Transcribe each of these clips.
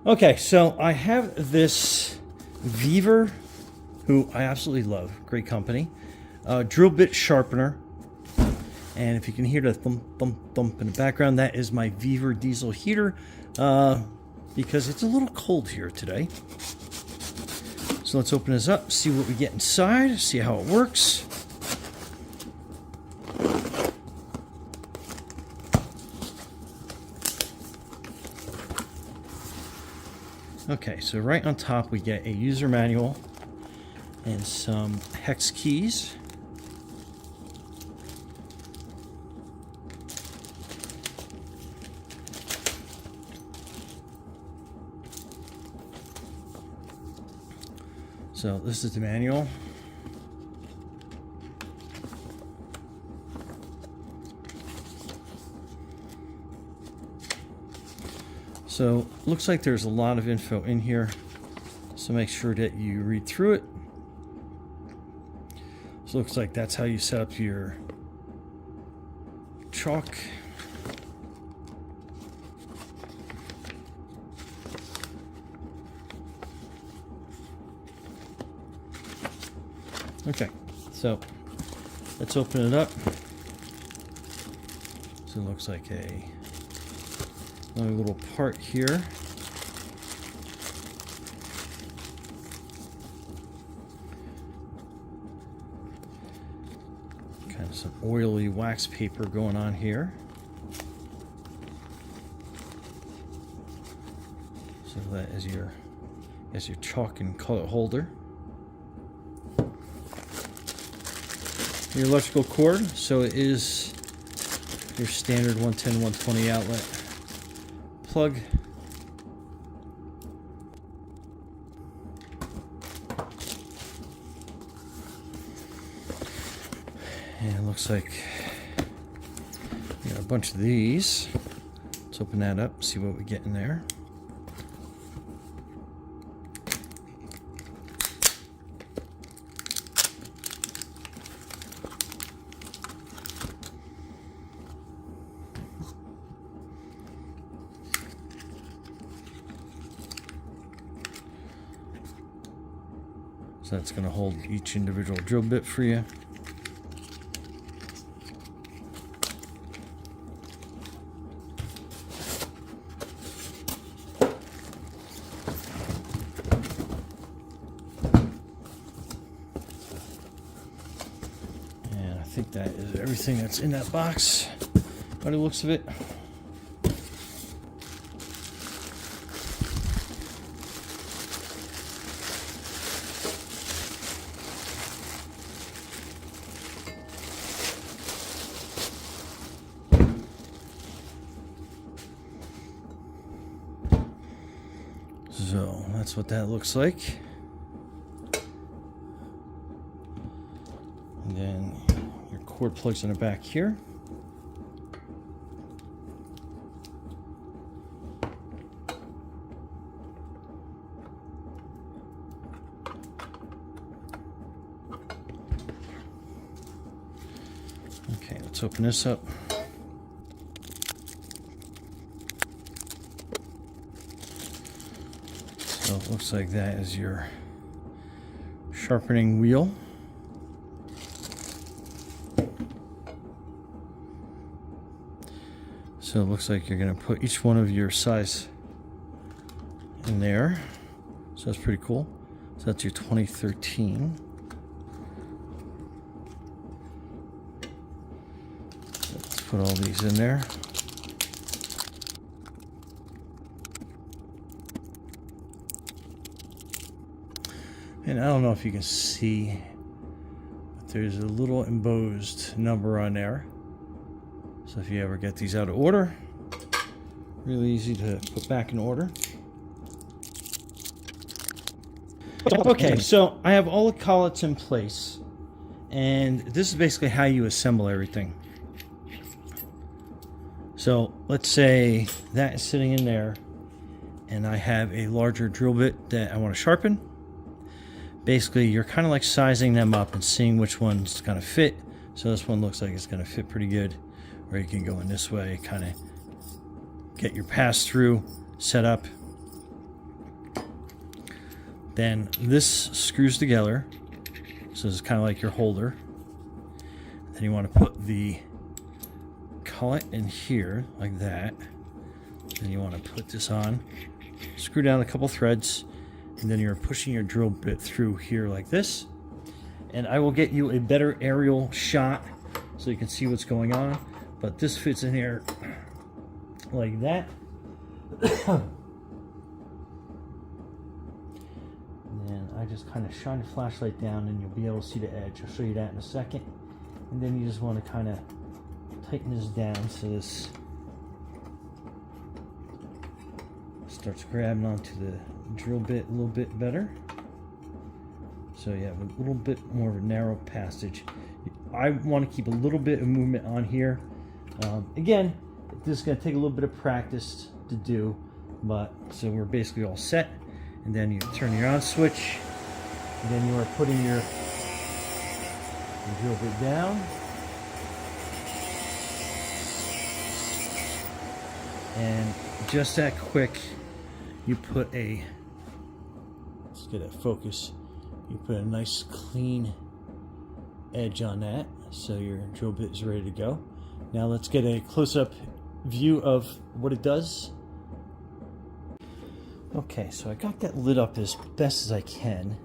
Okay, so I have this VEVOR, who I absolutely love, great company, drill bit sharpener. And if you can hear the thump, thump, thump in the background, that is my VEVOR diesel heater, because it's a little cold here today. So let's open this up, see what we get inside, see how it works. Okay, so right on top we get a user manual and some hex keys. So this is the manual. So looks like there's a lot of info in here, so make sure that you read through it. So looks like that's how you set up your chalk. Okay, so let's open it up. So it looks like another little part here. Kind of some oily wax paper going on here. So that is your chalk and color holder. Your electrical cord, so it is your standard 110, 120 outlet plug. And it looks like we got a bunch of these. Let's open that up, see what we get in there. So that's going to hold each individual drill bit for you. And I think that is everything that's in that box by the looks of it. So that's what that looks like. And then your cord plugs in the back here. Okay, let's open this up. So it looks like that is your sharpening wheel. So it looks like you're going to put each one of your size in there. So that's pretty cool. So that's your 2013. Let's put all these in there. And I don't know if you can see, but there's a little embossed number on there. So if you ever get these out of order, really easy to put back in order. Okay, so I have all the collets in place, and this is basically how you assemble everything. So let's say that is sitting in there, and I have a larger drill bit that I want to sharpen. Basically, you're kind of like sizing them up and seeing which one's going to fit. So this one looks like it's going to fit pretty good. Or you can go in this way, kind of get your pass-through set up. Then this screws together, so it's kind of like your holder. Then you want to put the collet in here like that. Then you want to put this on, screw down a couple threads, and then you're pushing your drill bit through here like this. And I will get you a better aerial shot so you can see what's going on. But this fits in here like that. And I just kind of shine the flashlight down and you'll be able to see the edge. I'll show you that in a second. And then you just want to kind of tighten this down so this starts grabbing onto the drill bit a little bit better. So you have a little bit more of a narrow passage. I want to keep a little bit of movement on here. Again, this is going to take a little bit of practice to do, but so we're basically all set. And then you turn your on switch, and then you are putting your drill bit down. And just that quick, you put a, let's get that focus, you put a nice clean edge on that, so your drill bit is ready to go. Now let's get a close-up view of what it does. Okay, so I got that lit up as best as I can.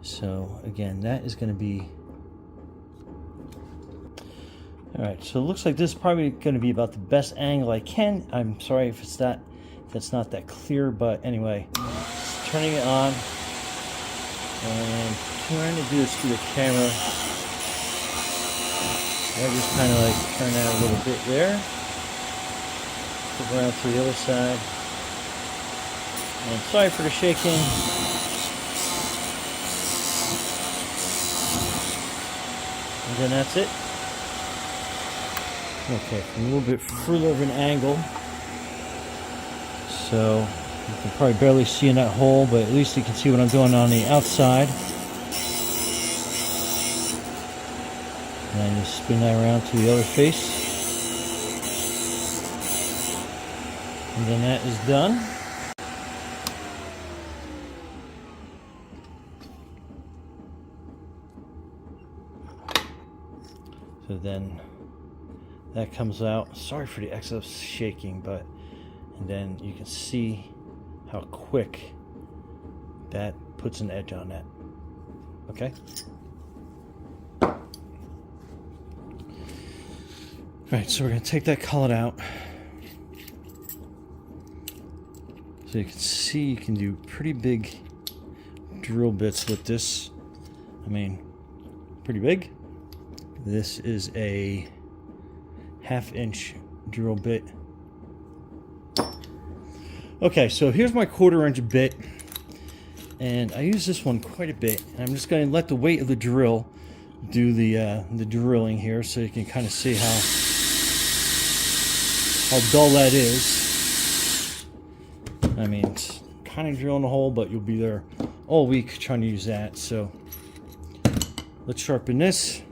So again, that is going to be, alright, so it looks like this is probably going to be about the best angle I can. I'm sorry if that's not that clear, but anyway, turning it on and trying to do this through the camera. I just kind of like turn that a little bit there. Flip around to the other side. And sorry for the shaking. And then that's it. Okay, from a little bit further of an angle. So you can probably barely see in that hole, but at least you can see what I'm doing on the outside. And you spin that around to the other face. And then that is done. So then that comes out. Sorry for the excess shaking, but and then you can see how quick that puts an edge on that. Okay? Alright, so we're going to take that collet out. So you can see you can do pretty big drill bits with this. I mean, pretty big. This is a 1/2 inch drill bit. Okay, so here's my 1/4 inch bit. And I use this one quite a bit. And I'm just going to let the weight of the drill do the drilling here so you can kind of see how dull that is. I mean, it's kind of drilling a hole, but you'll be there all week trying to use that. So let's sharpen this.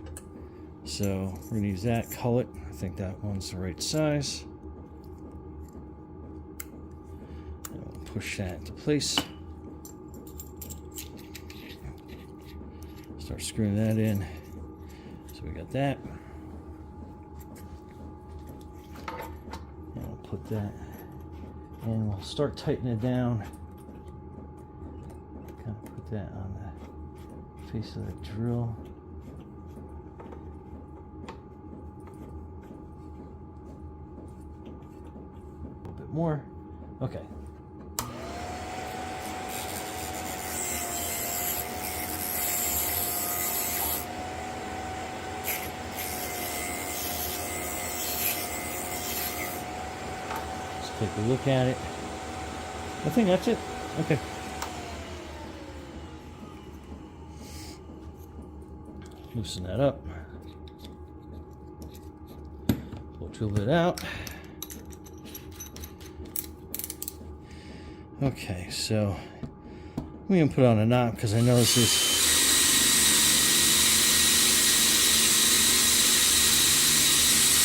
So we're going to use that collet. I think that one's the right size. And we'll push that into place. Start screwing that in. So we got that. And we'll put that, and we'll start tightening it down. Kind of put that on the face of the drill. A little bit more. Okay. Take a look at it. I think that's it. Okay. Loosen that up. Pull a drill bit out. Okay, so we're gonna put on a knot because I know this is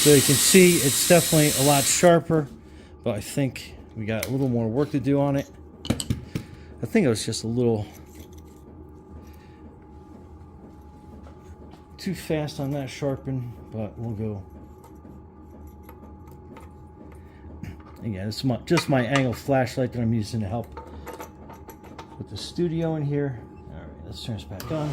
so you can see it's definitely a lot sharper. But I think we got a little more work to do on it. I think it was just a little too fast on that sharpen, but we'll go. Again, it's just my angle flashlight that I'm using to help put the studio in here. All right, let's turn this back on.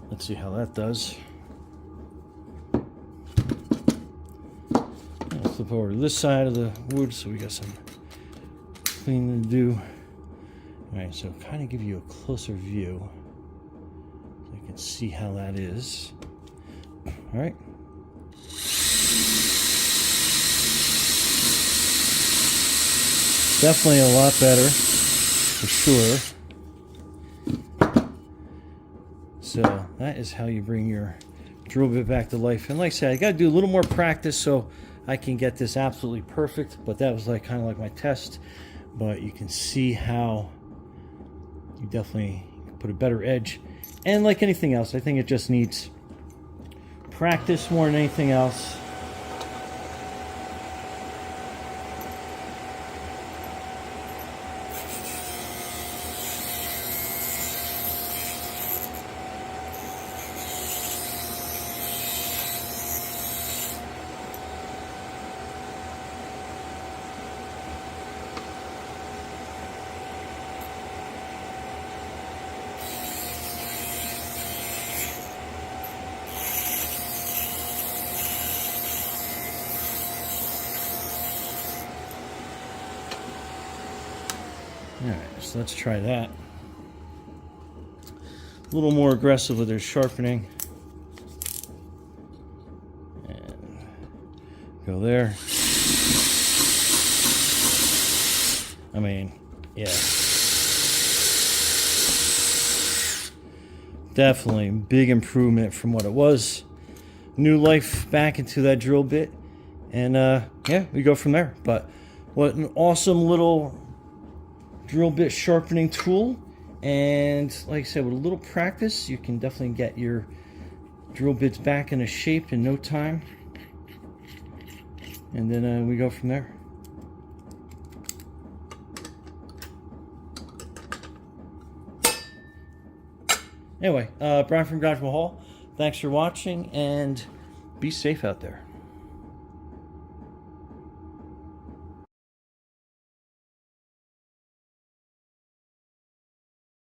Let's see how that does. I'll flip over to this side of the wood so we got some cleaning to do. All right, so kind of give you a closer view so you can see how that is. All right. Definitely a lot better, for sure. So that is how you bring your drill bit back to life. And like I said, I got to do a little more practice so I can get this absolutely perfect. But that was like kind of like my test. But you can see how you definitely put a better edge. And like anything else, I think it just needs practice more than anything else. Alright, so let's try that. A little more aggressive with their sharpening. And go there. I mean, yeah. Definitely big improvement from what it was. New life back into that drill bit. And yeah, we go from there. But what an awesome little drill bit sharpening tool. And like I said, with a little practice, you can definitely get your drill bits back into shape in no time. And then we go from there. Anyway, Brian from Garage Hall. Thanks for watching, and be safe out there.